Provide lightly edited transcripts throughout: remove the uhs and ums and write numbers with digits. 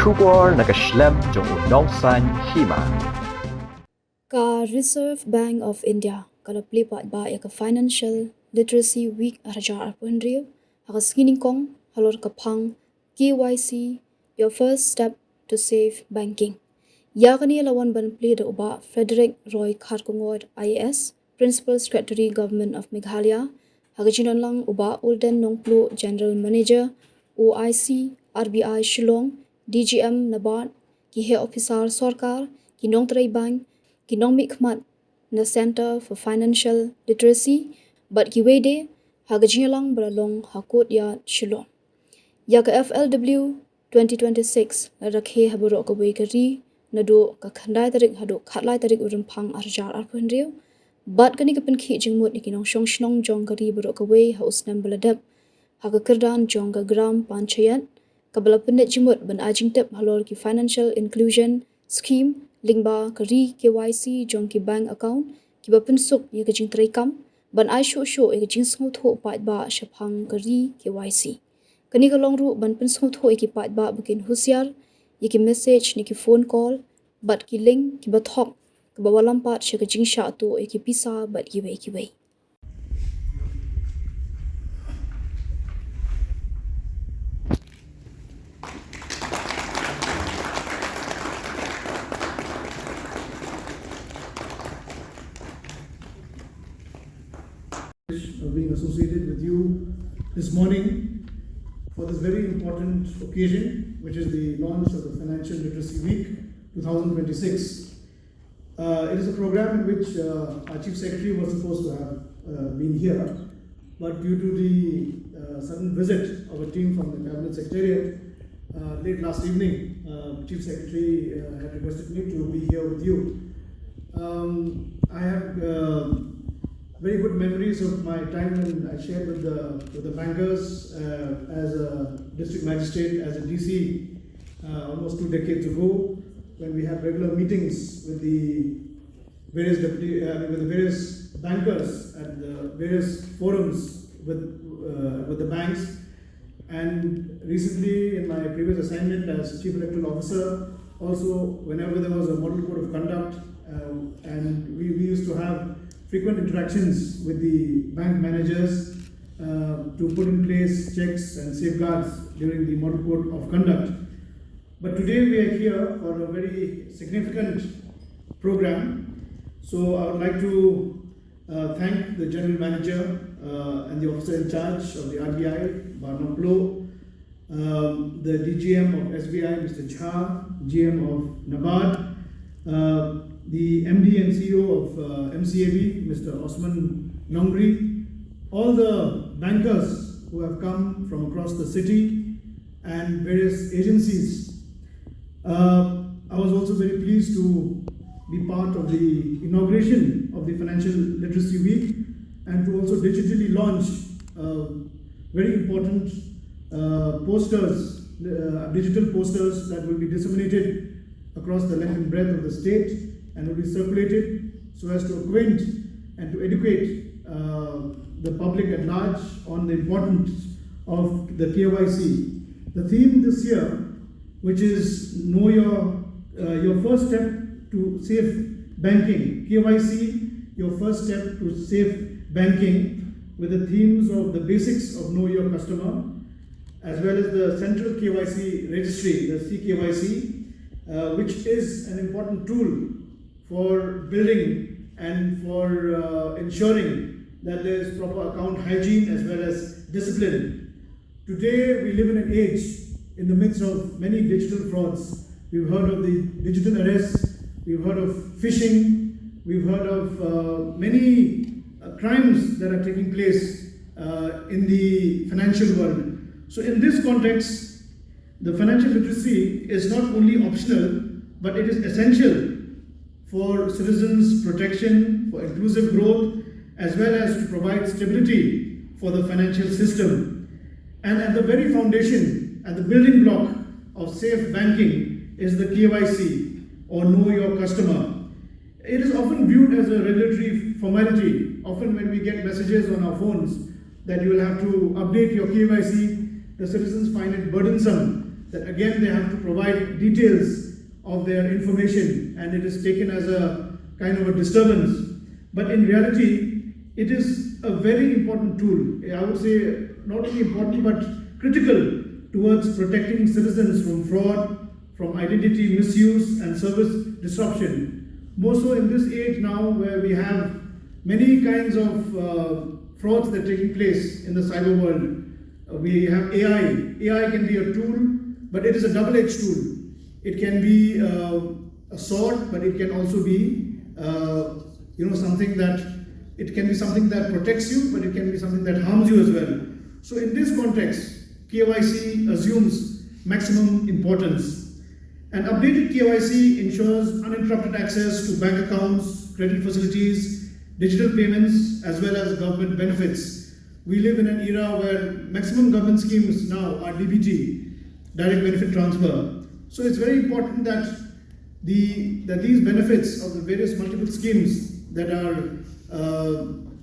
Shubor nakaslem jong unongsan Hima. Ka Reserve Bank of India kala Paidbah ya ka Financial Literacy Week arajar arpunriu aka skining kong halor ka phang KYC your first step to safe banking. Ya kani lawan ban play da uba Frederick Roy Kharkongod IAS Principal Secretary Government of Meghalaya hagajinon lang uba Ulden Nongplo General Manager OIC RBI Shillong DGM Nabat ki Head Officer Sarkar ki Nong Tray Bank ki Nong Mikmat na Center for Financial Literacy but ki wede hagajinon lang beralong hakut ya Shillong. Ya ka FLW 2026 na rakhe haburo ka kari na do ka khandai tarik hado khatlai tarik urumphang arjar arpunriu bat kani kapen khi jingmut ikinong shong jong kari buro ka haus nam baladap haga kerdan jong ka gram panchayat kabala pendet jimut ban Jingtip halor ki financial inclusion scheme lingba kari KYC jong ki bank account ki bapen suk ye ka jing trai kam ban sho ye ka jing sngau tho Paidbah shaphang kari KYC kani ka long ru ban pen sngau tho ki Paidbah bukin husiar ye ki message ni ki phone call bat ki link ki bathok ka bawalam pat she ka jing sha to ye ki pisa bat ki wei of being associated with you this morning for this very important occasion, which is the launch of the Financial Literacy Week 2026. It is a program in which our Chief Secretary was supposed to have been here, but due to the sudden visit of a team from the Cabinet Secretariat late last evening, Chief Secretary had requested me to be here with you. I have very good memories of my time when I shared with the bankers as a district magistrate, as a DC, almost 2 decades ago, when we had regular meetings with the various bankers at the various forums with the banks. And recently, in my previous assignment as Chief Electoral Officer, also whenever there was a model code of conduct, and we used to have frequent interactions with the bank managers to put in place checks and safeguards during the model code of conduct. But today we are here for a very significant program. So I would like to thank the General Manager and the Officer in Charge of the RBI, Baroh, the DGM of SBI, Mr. Jha, GM of Nabat, the MD and CEO of MCAB, Mr. Osman Nongri, all the bankers who have come from across the city and various agencies. I was also very pleased to be part of the inauguration of the Financial Literacy Week and to also digitally launch very important digital posters that will be disseminated across the length and breadth of the state and will be circulated so as to acquaint and to educate the public at large on the importance of the KYC. The theme this year, which is Know your first step to safe banking, KYC, your first step to safe banking, with the themes of the basics of Know Your Customer, as well as the Central KYC Registry, the CKYC, which is an important tool for building and for ensuring that there is proper account hygiene as well as discipline. Today we live in an age in the midst of many digital frauds. We've heard of the digital arrests, we've heard of phishing, we've heard of many crimes that are taking place in the financial world. So in this context, the financial literacy is not only optional, but it is essential for citizens' protection, for inclusive growth, as well as to provide stability for the financial system. And at the very foundation, at the building block of safe banking is the KYC, or Know Your Customer. It is often viewed as a regulatory formality. Often when we get messages on our phones that you will have to update your KYC, the citizens find it burdensome that again they have to provide details of their information, and it is taken as a kind of a disturbance. But in reality, it is a very important tool. I would say not only important but critical towards protecting citizens from fraud, from identity misuse and service disruption. More so in this age now where we have many kinds of frauds that are taking place in the cyber world. We have AI. AI can be a tool, but it is a double-edged tool. It can be a sword, but it can also be something that protects you, but it can be something that harms you as well. So in this context, KYC assumes maximum importance. And updated KYC ensures uninterrupted access to bank accounts, credit facilities, digital payments, as well as government benefits. We live in an era where maximum government schemes now are DBT, direct benefit transfer. So it's very important that these benefits of the various multiple schemes that are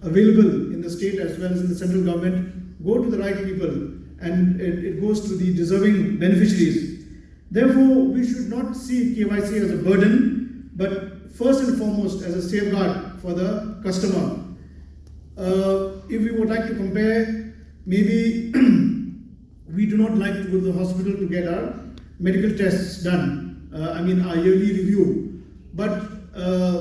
available in the state as well as in the central government go to the right people, and it goes to the deserving beneficiaries. Therefore, we should not see KYC as a burden, but first and foremost as a safeguard for the customer. If we would like to compare, maybe we do not like to go to the hospital to get our medical tests done, our yearly review, but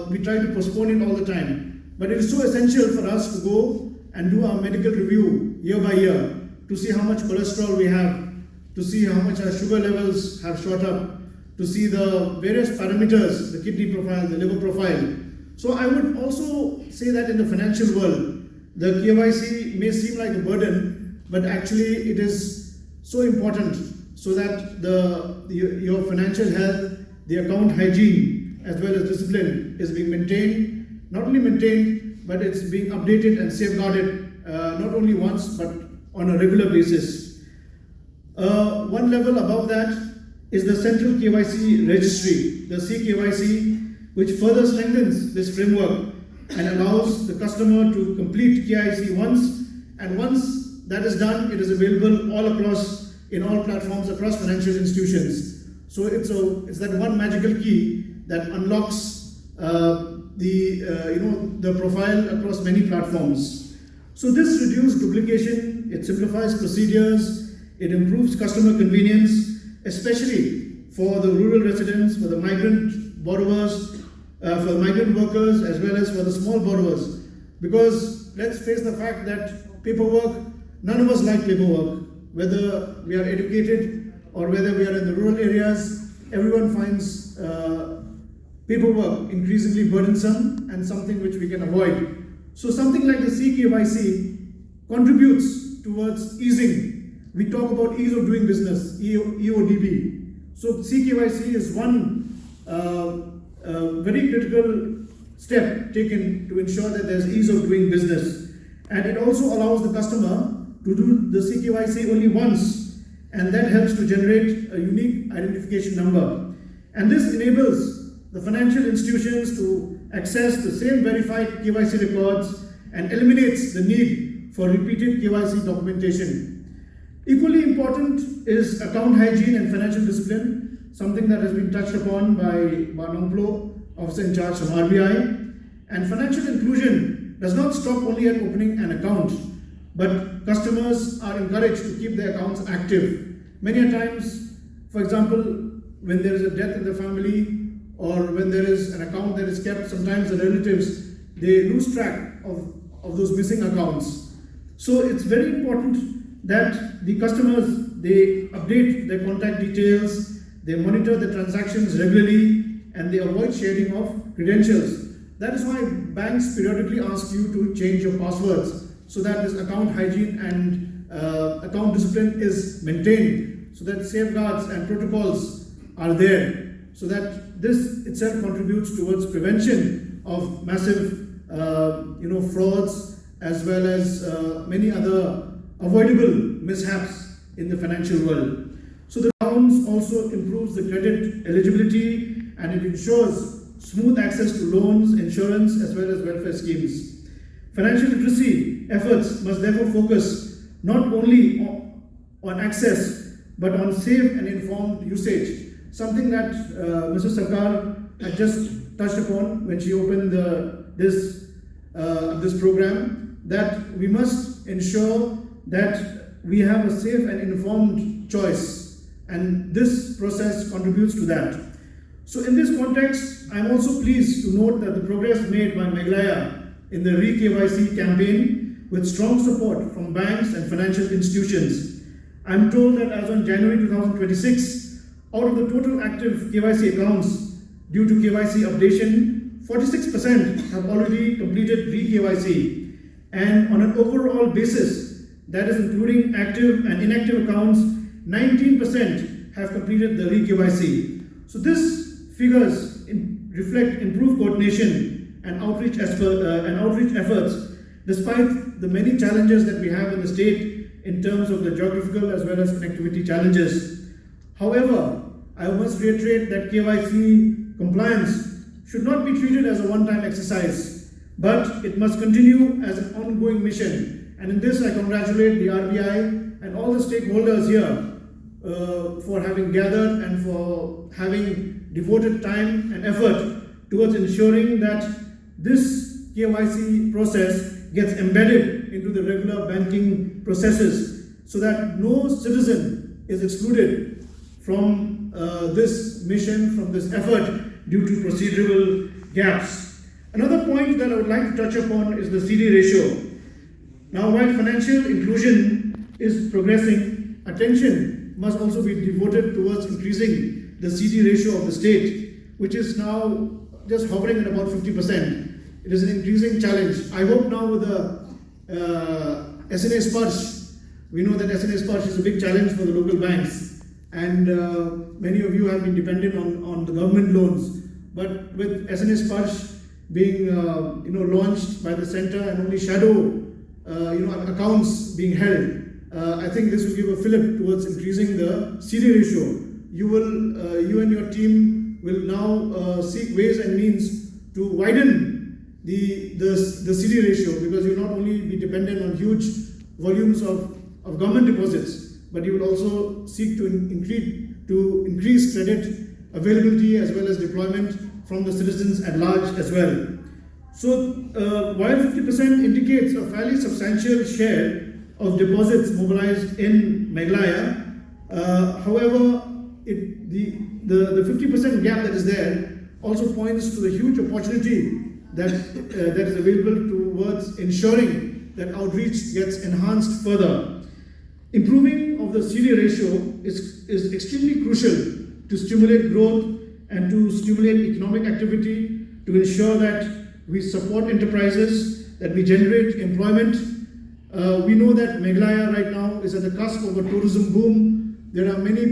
we try to postpone it all the time. But it is so essential for us to go and do our medical review year by year to see how much cholesterol we have, to see how much our sugar levels have shot up, to see the various parameters, the kidney profile, the liver profile. So I would also say that in the financial world, the KYC may seem like a burden, but actually it is so important so that your financial health, the account hygiene, as well as discipline is being maintained, not only maintained, but it's being updated and safeguarded not only once, but on a regular basis. One level above that is the Central KYC Registry, the CKYC, which further strengthens this framework and allows the customer to complete KYC once, and once that is done, it is available all across, in all platforms across financial institutions. So it's that one magical key that unlocks the profile across many platforms. So this reduces duplication, it simplifies procedures, it improves customer convenience, especially for the rural residents, for the migrant borrowers, for the migrant workers, as well as for the small borrowers. Because let's face the fact that paperwork, none of us like paperwork. Whether we are educated or whether we are in the rural areas, everyone finds paperwork increasingly burdensome and something which we can avoid. So something like the CKYC contributes towards easing. We talk about ease of doing business, EODB. So CKYC is one very critical step taken to ensure that there's ease of doing business. And it also allows the customer to do the CKYC only once, and that helps to generate a unique identification number. And this enables the financial institutions to access the same verified KYC records and eliminates the need for repeated KYC documentation. Equally important is account hygiene and financial discipline, something that has been touched upon by Baroh, officer in charge from RBI. And financial inclusion does not stop only at opening an account, but customers are encouraged to keep their accounts active. Many a times, for example, when there is a death in the family or when there is an account that is kept, sometimes the relatives, they lose track of those missing accounts. So it's very important that the customers, they update their contact details, they monitor the transactions regularly, and they avoid sharing of credentials. That is why banks periodically ask you to change your passwords, so that this account hygiene and account discipline is maintained, so that safeguards and protocols are there, so that this itself contributes towards prevention of massive frauds, as well as many other avoidable mishaps in the financial world. So the accounts also improves the credit eligibility, and it ensures smooth access to loans, insurance, as well as welfare schemes. Financial literacy efforts must therefore focus not only on access, but on safe and informed usage, something that Mrs. Sarkar had just touched upon when she opened this program, that we must ensure that we have a safe and informed choice, and this process contributes to that. So in this context, I am also pleased to note that the progress made by Meghalaya in the re-KYC campaign with strong support from banks and financial institutions. I am told that as on January 2026, out of the total active KYC accounts due to KYC updation, 46% have already completed re-KYC, and on an overall basis, that is including active and inactive accounts, 19% have completed the re-KYC. So this figures reflect improved coordination and outreach efforts, despite the many challenges that we have in the state in terms of the geographical as well as connectivity challenges. However, I must reiterate that KYC compliance should not be treated as a one-time exercise, but it must continue as an ongoing mission. And in this, I congratulate the RBI and all the stakeholders here for having gathered and for having devoted time and effort towards ensuring that this KYC process gets embedded into the regular banking processes so that no citizen is excluded from this mission, from this effort due to procedural gaps. Another point that I would like to touch upon is the CD ratio. Now, while financial inclusion is progressing, attention must also be devoted towards increasing the CD ratio of the state, which is now just hovering at about 50%. It is an increasing challenge. I hope now with the SNA Sparsh, we know that SNA Sparsh is a big challenge for the local banks, and many of you have been dependent on the government loans. But with SNA Sparsh being launched by the center and only shadow accounts being held, I think this will give a fillip towards increasing the CD ratio. You and your team will now seek ways and means to widen the CD ratio, because you will not only be dependent on huge volumes of government deposits, but you will also seek to increase credit availability as well as deployment from the citizens at large as well. So while 50% indicates a fairly substantial share of deposits mobilized in Meghalaya, however, the 50% gap that is there also points to the huge opportunity that is available towards ensuring that outreach gets enhanced further. Improving of the CD ratio is extremely crucial to stimulate growth and to stimulate economic activity, to ensure that we support enterprises, that we generate employment. We know that Meghalaya right now is at the cusp of a tourism boom. There are many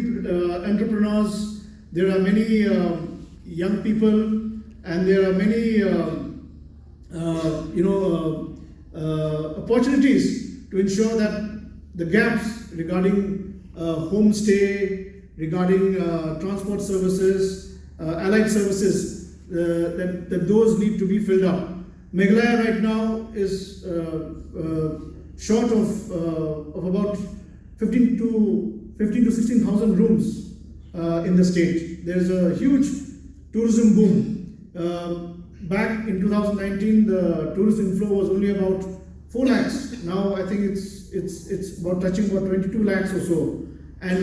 entrepreneurs, there are many young people, and there are many opportunities to ensure that the gaps regarding homestay, regarding transport services, allied services, that those need to be filled up. Meghalaya right now is short of about 15 to 16,000 rooms in the state. There's a huge tourism boom. Back in 2019, the tourist inflow was only about 4 lakhs. Now I think it's about touching about 22 lakhs or so. And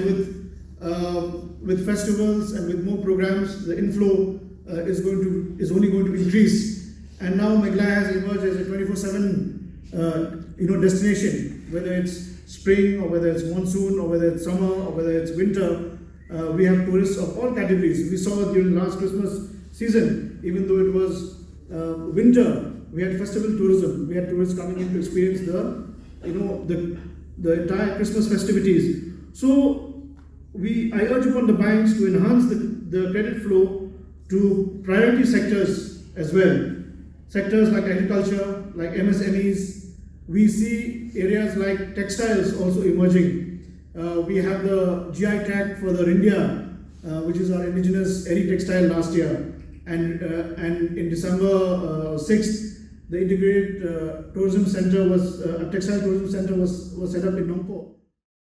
with festivals and with more programs, the inflow is only going to increase. And now Meghalaya has emerged as a 24/7 destination, whether it's spring or whether it's monsoon or whether it's summer or whether it's winter. We have tourists of all categories. We saw during last Christmas season, even though it was winter, we had festival tourism. We had tourists coming in to experience the entire Christmas festivities. So I urge upon the banks to enhance the credit flow to priority sectors as well. Sectors like agriculture, like MSMEs. We see areas like textiles also emerging. We have the GI tag for the Rindia, which is our indigenous airy textile last year. And in December 6th, the integrated tourism center textile tourism center was set up in Nongpo.